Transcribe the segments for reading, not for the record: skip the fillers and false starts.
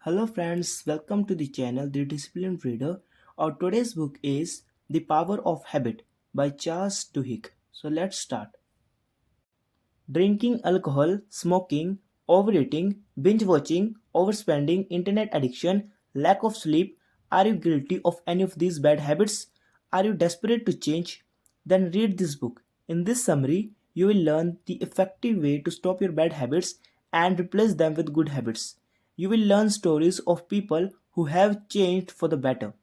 Hello friends, welcome to the channel The Disciplined Reader. Our today's book is The Power of Habit by Charles Duhigg. So let's start. Drinking alcohol, smoking, overeating, binge watching, overspending, internet addiction, lack of sleep. Are you guilty of any of these bad habits? Are you desperate to change? Then read this book. In this summary, you will learn the effective way to stop your bad habits and replace them with good habits. You will learn stories of people who have changed for the better.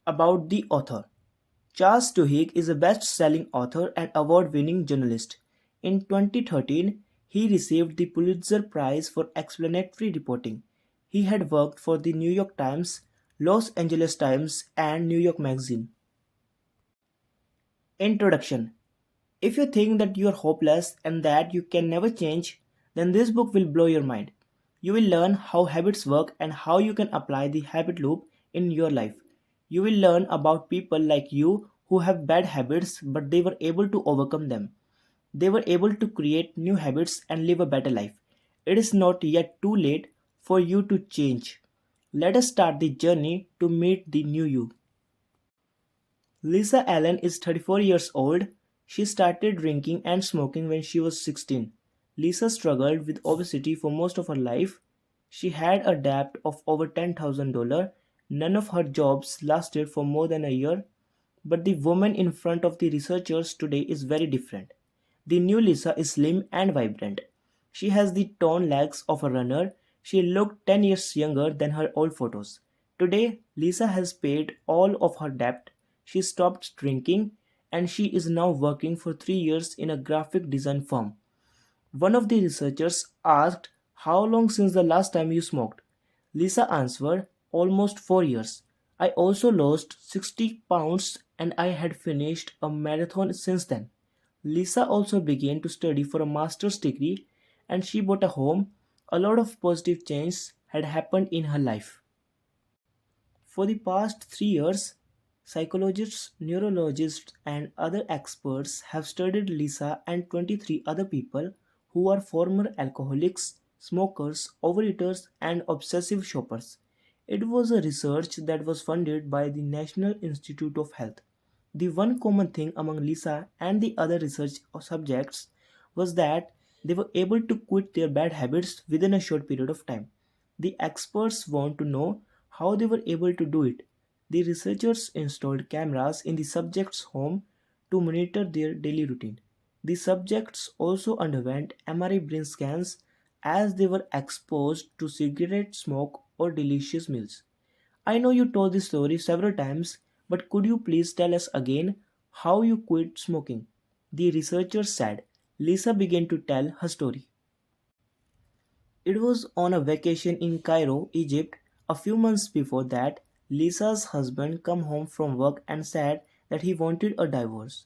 About the author. Charles Duhigg is a best-selling author and award-winning journalist. In 2013, he received the Pulitzer Prize for explanatory reporting. He had worked for the New York Times, Los Angeles Times, and New York Magazine. Introduction. If you think that you are hopeless and that you can never change, then this book will blow your mind. You will learn how habits work and how you can apply the habit loop in your life. You will learn about people like you who have bad habits but they were able to overcome them. They were able to create new habits and live a better life. It is not yet too late for you to change. Let us start the journey to meet the new you. Lisa Allen is 34 years old. She started drinking and smoking when she was 16. Lisa struggled with obesity for most of her life. She had a debt of over $10,000. None of her jobs lasted for more than a year. But the woman in front of the researchers today is very different. The new Lisa is slim and vibrant. She has the toned legs of a runner. She looked 10 years younger than her old photos. Today, Lisa has paid all of her debt. She stopped drinking and she is now working for 3 years in a graphic design firm. One of the researchers asked, "How long since the last time you smoked?" Lisa answered, "Almost 4 years. I also lost 60 pounds and I had finished a marathon since then." Lisa also began to study for a master's degree and she bought a home. A lot of positive changes had happened in her life. For the past 3 years, psychologists, neurologists, and other experts have studied Lisa and 23 other people who are former alcoholics, smokers, overeaters, and obsessive shoppers. It was a research that was funded by the National Institute of Health. The one common thing among Lisa and the other research subjects was that they were able to quit their bad habits within a short period of time. The experts want to know how they were able to do it. The researchers installed cameras in the subjects' home to monitor their daily routine. The subjects also underwent MRI brain scans as they were exposed to cigarette smoke or delicious meals. I know you told this story several times, but could you please tell us again how you quit smoking? The researcher said. Lisa began to tell her story. It was on a vacation in Cairo, Egypt. A few months before that, Lisa's husband came home from work and said that he wanted a divorce.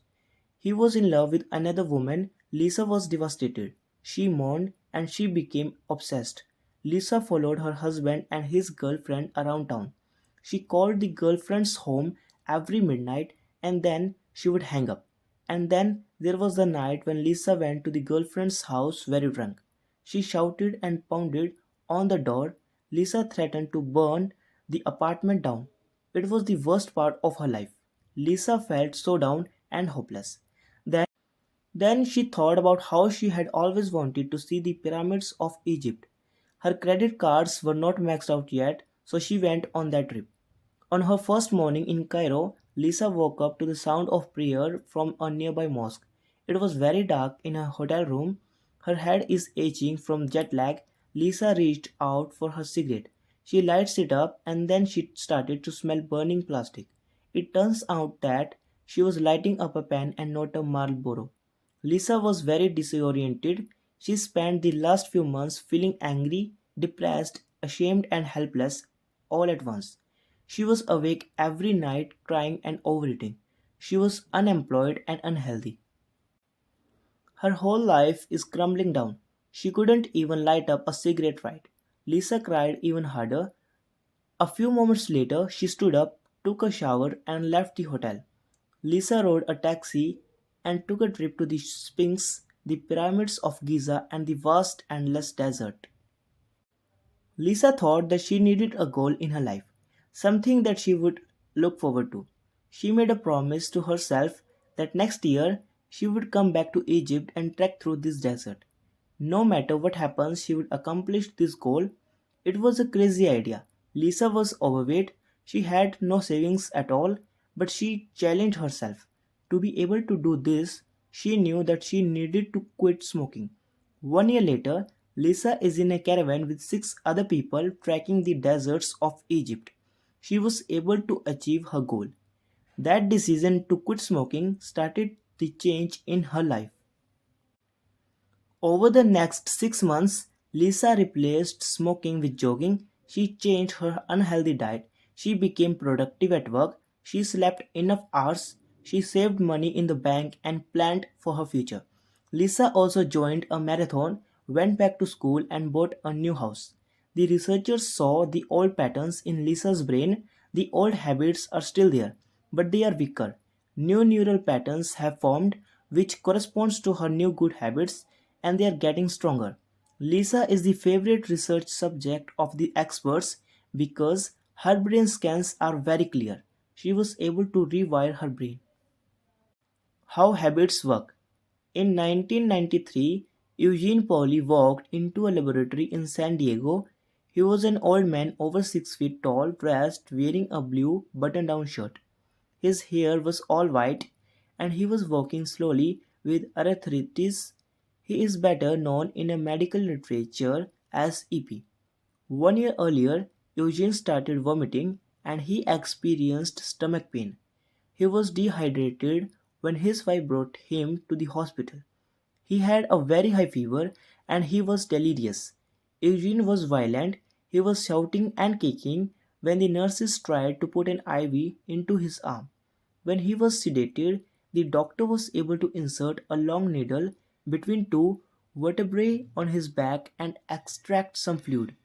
He was in love with another woman. Lisa was devastated. She mourned and she became obsessed. Lisa followed her husband and his girlfriend around town. She called the girlfriend's home every midnight and then she would hang up. And then there was the night when Lisa went to the girlfriend's house very drunk. She shouted and pounded on the door. Lisa threatened to burn the apartment down. It was the worst part of her life. Lisa felt so down and hopeless. Then she thought about how she had always wanted to see the pyramids of Egypt. Her credit cards were not maxed out yet, so she went on that trip. On her first morning in Cairo, Lisa woke up to the sound of prayer from a nearby mosque. It was very dark in her hotel room. Her head is aching from jet lag. Lisa reached out for her cigarette. She lights it up and then she started to smell burning plastic. It turns out that she was lighting up a pen and not a Marlboro. Lisa was very disoriented. She spent the last few months feeling angry, depressed, ashamed, and helpless all at once. She was awake every night crying and overeating. She was unemployed and unhealthy. Her whole life is crumbling down. She couldn't even light up a cigarette right. Lisa cried even harder. A few moments later, she stood up, took a shower, and left the hotel. Lisa rode a taxi and took a trip to the Sphinx, the pyramids of Giza, and the vast endless desert. Lisa thought that she needed a goal in her life, something that she would look forward to. She made a promise to herself that next year she would come back to Egypt and trek through this desert. No matter what happens, she would accomplish this goal. It was a crazy idea. Lisa was overweight, she had no savings at all, but she challenged herself. To be able to do this, she knew that she needed to quit smoking. 1 year later, Lisa is in a caravan with 6 other people trekking the deserts of Egypt. She was able to achieve her goal. That decision to quit smoking started the change in her life. Over the next 6 months, Lisa replaced smoking with jogging. She changed her unhealthy diet. She became productive at work. She slept enough hours. She saved money in the bank and planned for her future. Lisa also joined a marathon, went back to school, and bought a new house. The researchers saw the old patterns in Lisa's brain. The old habits are still there, but they are weaker. New neural patterns have formed which corresponds to her new good habits, and they are getting stronger. Lisa is the favorite research subject of the experts because her brain scans are very clear. She was able to rewire her brain. How habits work. In 1993, Eugene Pauly walked into a laboratory in San Diego. He was an old man over 6 feet tall, dressed, wearing a blue button down shirt. His hair was all white, and he was walking slowly with arthritis. He is better known in a medical literature as EP. 1 year earlier, Eugene started vomiting and he experienced stomach pain. He was dehydrated when his wife brought him to the hospital. He had a very high fever and he was delirious. Eugene was violent. He was shouting and kicking when the nurses tried to put an IV into his arm. When he was sedated, the doctor was able to insert a long needle between two vertebrae on his back and extract some fluid.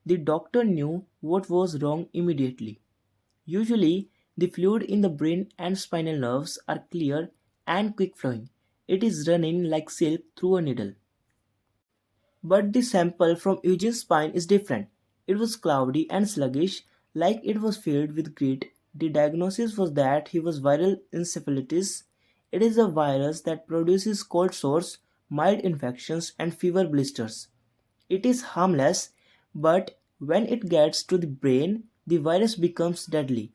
The doctor knew what was wrong immediately. Usually, the fluid in the brain and spinal nerves are clear and quick flowing. It is running like silk through a needle. But the sample from Eugene's spine is different. It was cloudy and sluggish, like it was filled with grit. The diagnosis was that he was viral encephalitis. It is a virus that produces cold sores, mild infections, and fever blisters. It is harmless, but when it gets to the brain, the virus becomes deadly.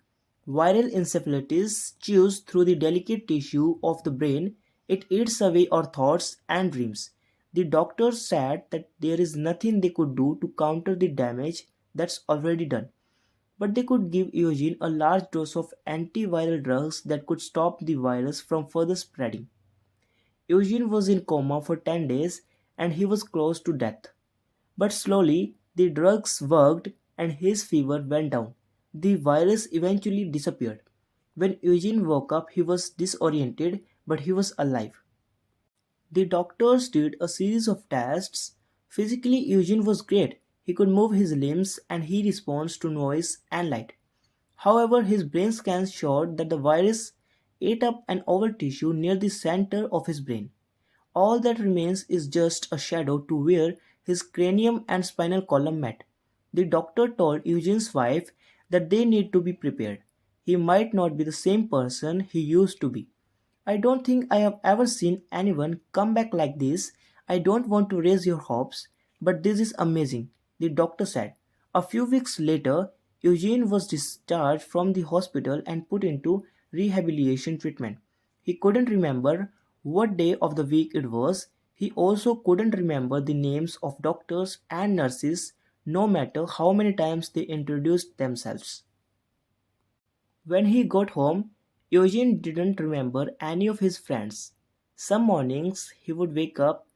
Viral encephalitis chews through the delicate tissue of the brain. It eats away our thoughts and dreams. The doctors said that there is nothing they could do to counter the damage that's already done. But they could give Eugene a large dose of antiviral drugs that could stop the virus from further spreading. Eugene was in coma for 10 days and he was close to death. But slowly, the drugs worked and his fever went down. The virus eventually disappeared. When Eugene woke up, he was disoriented, but he was alive. The doctors did a series of tests. Physically, Eugene was great. He could move his limbs and he responds to noise and light. However, his brain scans showed that the virus ate up an oval tissue near the center of his brain. All that remains is just a shadow to where his cranium and spinal column met. The doctor told Eugene's wife that they need to be prepared. He might not be the same person he used to be. I don't think I have ever seen anyone come back like this. I don't want to raise your hopes, but this is amazing, the doctor said. A few weeks later, Eugene was discharged from the hospital and put into rehabilitation treatment. He couldn't remember what day of the week it was. He also couldn't remember the names of doctors and nurses, no matter how many times they introduced themselves. When he got home, Eugene didn't remember any of his friends. Some mornings he would wake up,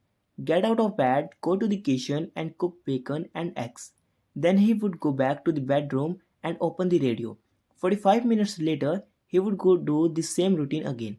get out of bed, go to the kitchen and cook bacon and eggs. Then he would go back to the bedroom and open the radio. 45 minutes later, he would go do the same routine again.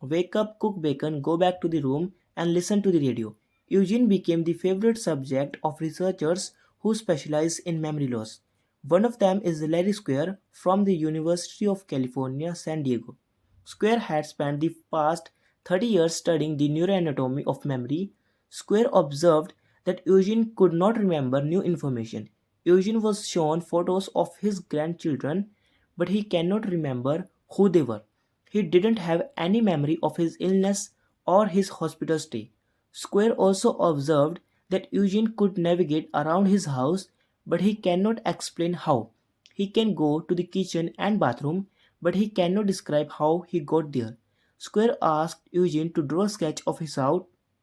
Wake up, cook bacon, go back to the room and listen to the radio. Eugene became the favorite subject of researchers who specialize in memory loss. One of them is Larry Square from the University of California, San Diego. Square had spent the past 30 years studying the neuroanatomy of memory. Square observed that Eugene could not remember new information. Eugene was shown photos of his grandchildren, but he cannot remember who they were. He didn't have any memory of his illness or his hospital stay. Square also observed that Eugene could navigate around his house, but he cannot explain how. He can go to the kitchen and bathroom, but he cannot describe how he got there. Square asked Eugene to draw a sketch of his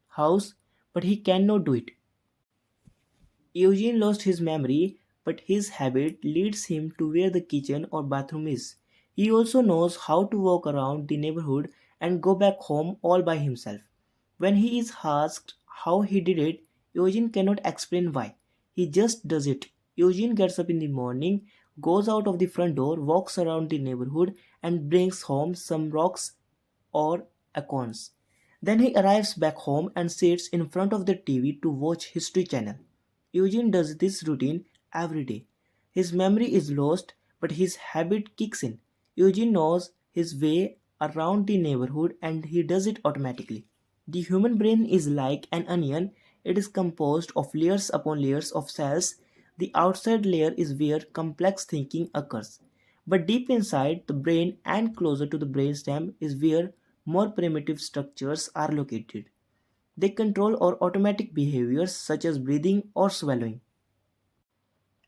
house, but he cannot do it. Eugene lost his memory, but his habit leads him to where the kitchen or bathroom is. He also knows how to walk around the neighborhood and go back home all by himself. When he is asked how he did it, Eugene cannot explain why. He just does it. Eugene gets up in the morning, goes out of the front door, walks around the neighborhood, and brings home some rocks or acorns. Then he arrives back home and sits in front of the TV to watch History Channel. Eugene does this routine every day. His memory is lost, but his habit kicks in. Eugene knows his way around the neighborhood and he does it automatically. The human brain is like an onion. It is composed of layers upon layers of cells. The outside layer is where complex thinking occurs. But deep inside the brain and closer to the brainstem is where more primitive structures are located. They control our automatic behaviors such as breathing or swallowing.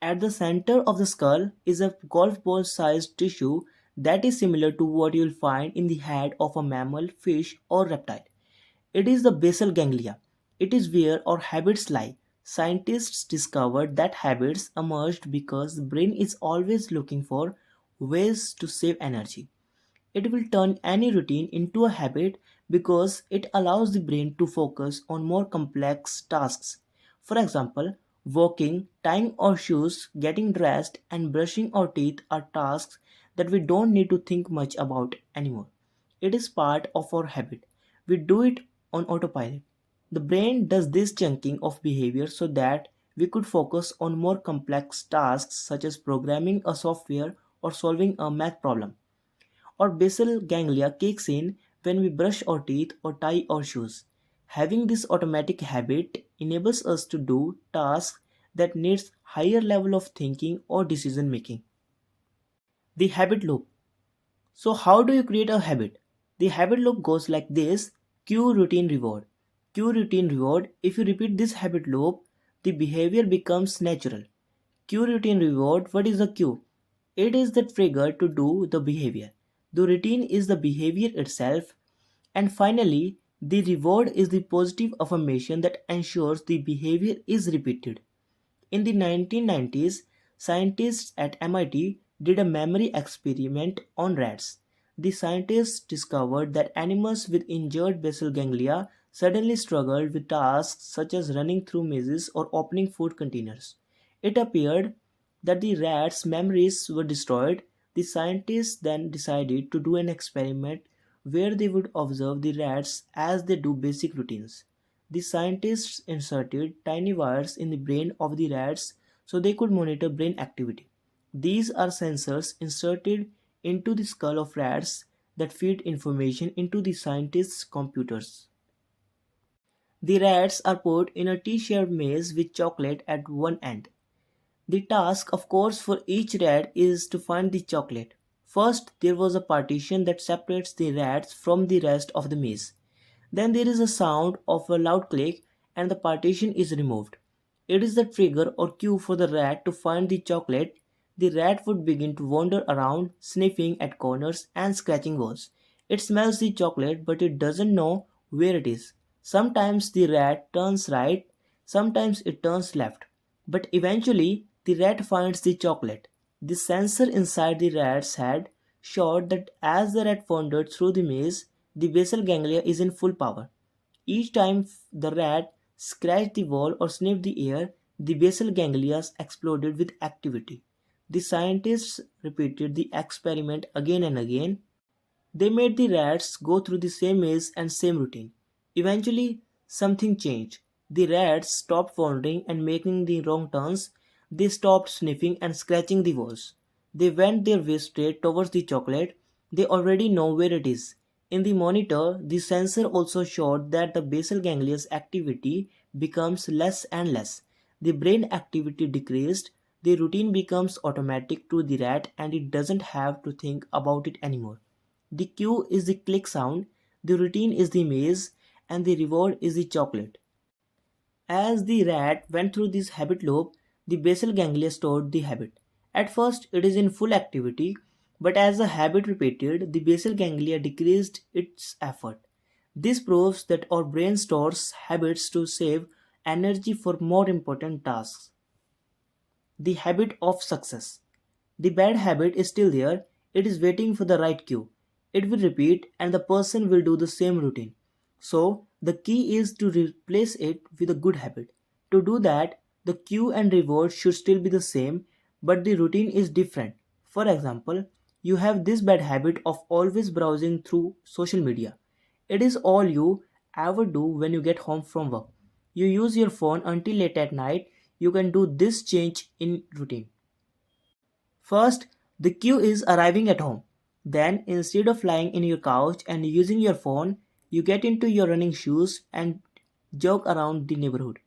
At the center of the skull is a golf ball sized tissue that is similar to what you'll find in the head of a mammal, fish, or reptile. It is the basal ganglia. It is where our habits lie. Scientists discovered that habits emerged because the brain is always looking for ways to save energy. It will turn any routine into a habit because it allows the brain to focus on more complex tasks. For example, walking, tying our shoes, getting dressed, and brushing our teeth are tasks that we don't need to think much about anymore. It is part of our habit. We do it on autopilot. The brain does this chunking of behavior so that we could focus on more complex tasks such as programming a software or solving a math problem. Our basal ganglia kicks in when we brush our teeth or tie our shoes. Having this automatic habit enables us to do tasks that needs higher level of thinking or decision making. The habit loop. So how do you create a habit? The habit loop goes like this: cue, routine, reward. Cue, routine, reward. If you repeat this habit loop, the behavior becomes natural. Cue, routine, reward. What is the cue? It is the trigger to do the behavior. The routine is the behavior itself. And finally, the reward is the positive affirmation that ensures the behavior is repeated. In the 1990s, scientists at MIT did a memory experiment on rats. The scientists discovered that animals with injured basal ganglia suddenly struggled with tasks such as running through mazes or opening food containers. It appeared that the rats' memories were destroyed. The scientists then decided to do an experiment where they would observe the rats as they do basic routines. The scientists inserted tiny wires in the brain of the rats so they could monitor brain activity. These are sensors inserted into the skull of rats that feed information into the scientists' computers. The rats are put in a T-shaped maze with chocolate at one end. The task, of course, for each rat is to find the chocolate. First, there was a partition that separates the rats from the rest of the maze. Then there is a sound of a loud click and the partition is removed. It is the trigger or cue for the rat to find the chocolate. The rat would begin to wander around, sniffing at corners and scratching walls. It smells the chocolate but it doesn't know where it is. Sometimes the rat turns right, sometimes it turns left. But eventually the rat finds the chocolate. The sensor inside the rat's head showed that as the rat wandered through the maze, the basal ganglia is in full power. Each time the rat scratched the wall or sniffed the air, the basal ganglia exploded with activity. The scientists repeated the experiment again and again. They made the rats go through the same maze and same routine. Eventually, something changed. The rats stopped wandering and making the wrong turns. They stopped sniffing and scratching the walls. They went their way straight towards the chocolate. They already know where it is. In the monitor, the sensor also showed that the basal ganglia's activity becomes less and less. The brain activity decreased. The routine becomes automatic to the rat and it doesn't have to think about it anymore. The cue is the click sound, the routine is the maze, and the reward is the chocolate. As the rat went through this habit loop, the basal ganglia stored the habit. At first, it is in full activity, but as the habit repeated, the basal ganglia decreased its effort. This proves that our brain stores habits to save energy for more important tasks. The habit of success. The bad habit is still there, it is waiting for the right cue. It will repeat and the person will do the same routine. So, the key is to replace it with a good habit. To do that, the cue and reward should still be the same, but the routine is different. For example, you have this bad habit of always browsing through social media. It is all you ever do when you get home from work. You use your phone until late at night. You can do this change in routine. First, the cue is arriving at home. Then, instead of lying in your couch and using your phone, you get into your running shoes and jog around the neighborhood.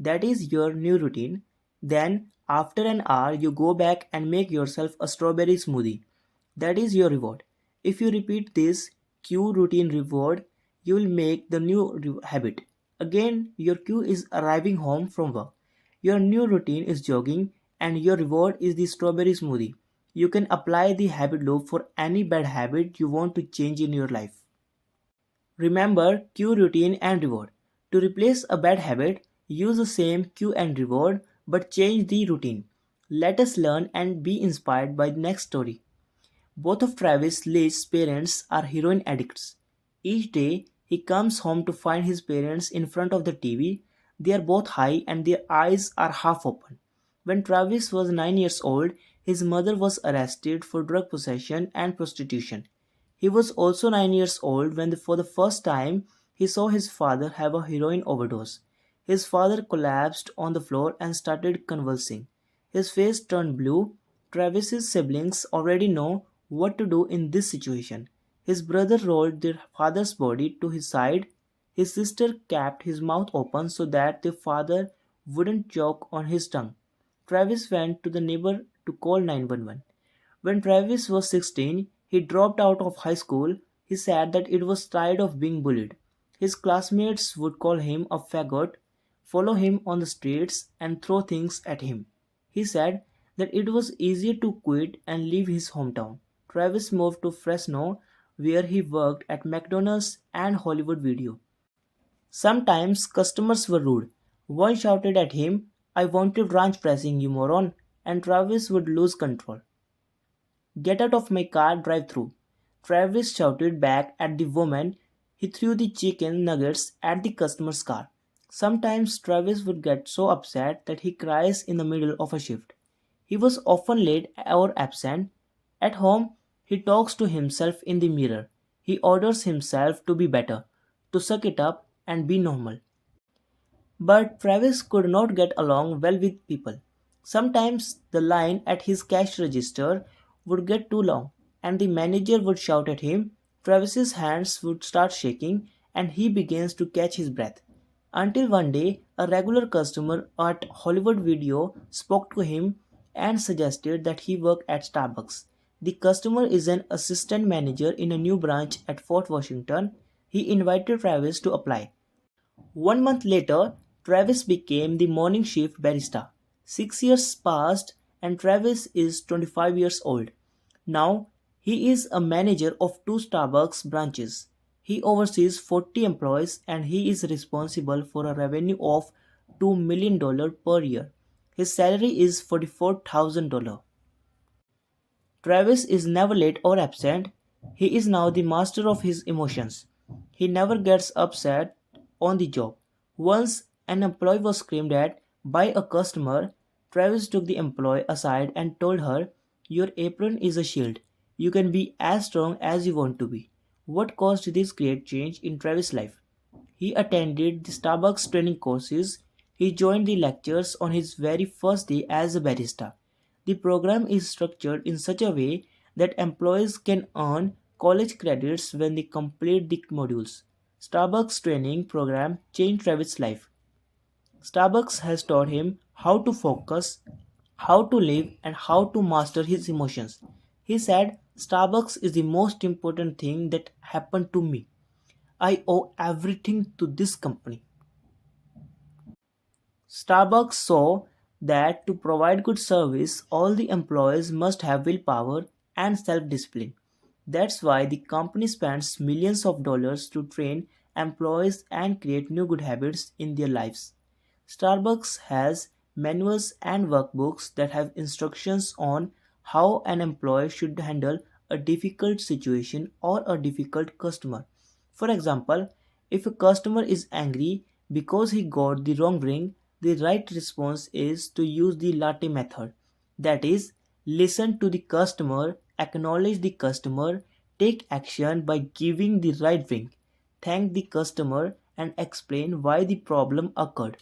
That is your new routine. Then, after an hour, you go back and make yourself a strawberry smoothie. That is your reward. If you repeat this cue routine reward, you will make the new habit. Again, your cue is arriving home from work. Your new routine is jogging, and your reward is the strawberry smoothie. You can apply the habit loop for any bad habit you want to change in your life. Remember cue, routine, and reward. To replace a bad habit, use the same cue and reward but change the routine. Let us learn and be inspired by the next story. Both of Travis Lee's parents are heroin addicts. Each day, he comes home to find his parents in front of the TV. They are both high and their eyes are half open. When Travis was 9 years old, his mother was arrested for drug possession and prostitution. He was also 9 years old when, for the first time, he saw his father have a heroin overdose. His father collapsed on the floor and started convulsing. His face turned blue. Travis's siblings already know what to do in this situation. His brother rolled their father's body to his side. His sister kept his mouth open so that their father wouldn't choke on his tongue. Travis went to the neighbor to call 911. When Travis was 16, he dropped out of high school. He said that it was tired of being bullied. His classmates would call him a faggot, follow him on the streets, and throw things at him. He said that it was easier to quit and leave his hometown. Travis moved to Fresno, where he worked at McDonald's and Hollywood Video. Sometimes customers were rude. One shouted at him, "I wanted ranch dressing, you moron," and Travis would lose control. "Get out of my car, drive through." Travis shouted back at the woman. He threw the chicken nuggets at the customer's car. Sometimes Travis would get so upset that he cries in the middle of a shift. He was often late or absent. At home, he talks to himself in the mirror. He orders himself to be better, to suck it up and be normal. But Travis could not get along well with people. Sometimes the line at his cash register would get too long, and the manager would shout at him. Travis's hands would start shaking, and he begins to catch his breath. Until one day, a regular customer at Hollywood Video spoke to him and suggested that he work at Starbucks. The customer is an assistant manager in a new branch at Fort Washington. He invited Travis to apply. 1 month later, Travis became the morning shift barista. 6 years passed, and Travis is 25 years old. Now, he is a manager of two Starbucks branches. He oversees 40 employees and he is responsible for a revenue of $2 million per year. His salary is $44,000. Travis is never late or absent. He is now the master of his emotions. He never gets upset on the job. Once an employee was screamed at by a customer. Travis took the employee aside and told her, "Your apron is a shield. You can be as strong as you want to be." What caused this great change in Travis' life? He attended the Starbucks training courses. He joined the lectures on his very first day as a barista. The program is structured in such a way that employees can earn college credits when they complete the modules. Starbucks training program changed Travis' life. Starbucks has taught him how to focus, how to live, and how to master his emotions. He said, Starbucks is the most important thing that happened to me. I owe everything to this company. Starbucks saw that to provide good service, all the employees must have willpower and self discipline. That's why the company spends millions of dollars to train employees and create new good habits in their lives. Starbucks has manuals and workbooks that have instructions on how an employee should handle a difficult situation or a difficult customer. For example, if a customer is angry because he got the wrong drink, the right response is to use the latte method. That is, listen to the customer, acknowledge the customer, take action by giving the right drink, thank the customer, and explain why the problem occurred.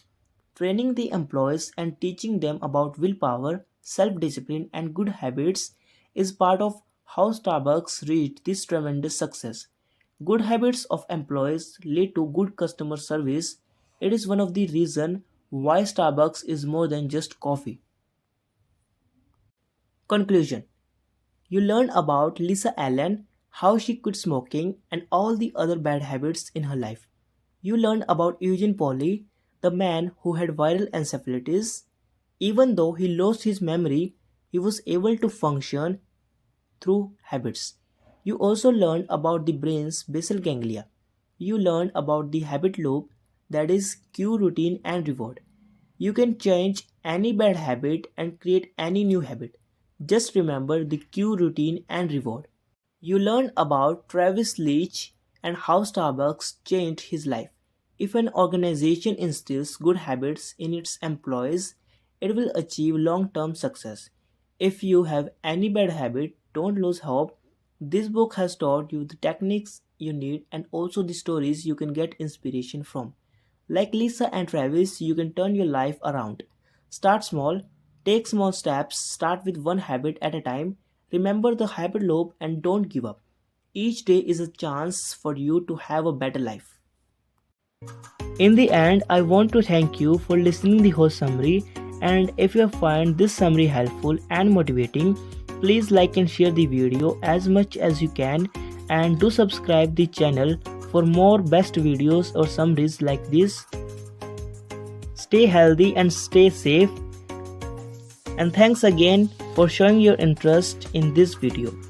Training the employees and teaching them about willpower, self discipline, and good habits is part of how Starbucks reached this tremendous success. Good habits of employees lead to good customer service. It is one of the reasons why Starbucks is more than just coffee. Conclusion. You learn about Lisa Allen, how she quit smoking, and all the other bad habits in her life. You learn about Eugene Polly, the man who had viral encephalitis. Even though he lost his memory, he was able to function through habits. You also learn about the brain's basal ganglia. You learn about the habit loop, that is, cue, routine, and reward. You can change any bad habit and create any new habit. Just remember the cue, routine, and reward. You learn about Travis Leach and how Starbucks changed his life. If an organization instills good habits in its employees, it will achieve long term success. If you have any bad habit, don't lose hope. This book has taught you the techniques you need and also the stories you can get inspiration from. Like Lisa and Travis, you can turn your life around. Start small, take small steps, start with one habit at a time. Remember the habit loop and don't give up. Each day is a chance for you to have a better life. In the end, I want to thank you for listening the whole summary, and if you find this summary helpful and motivating, please like and share the video as much as you can, and do subscribe the channel for more best videos or summaries like this. Stay healthy and stay safe, and thanks again for showing your interest in this video.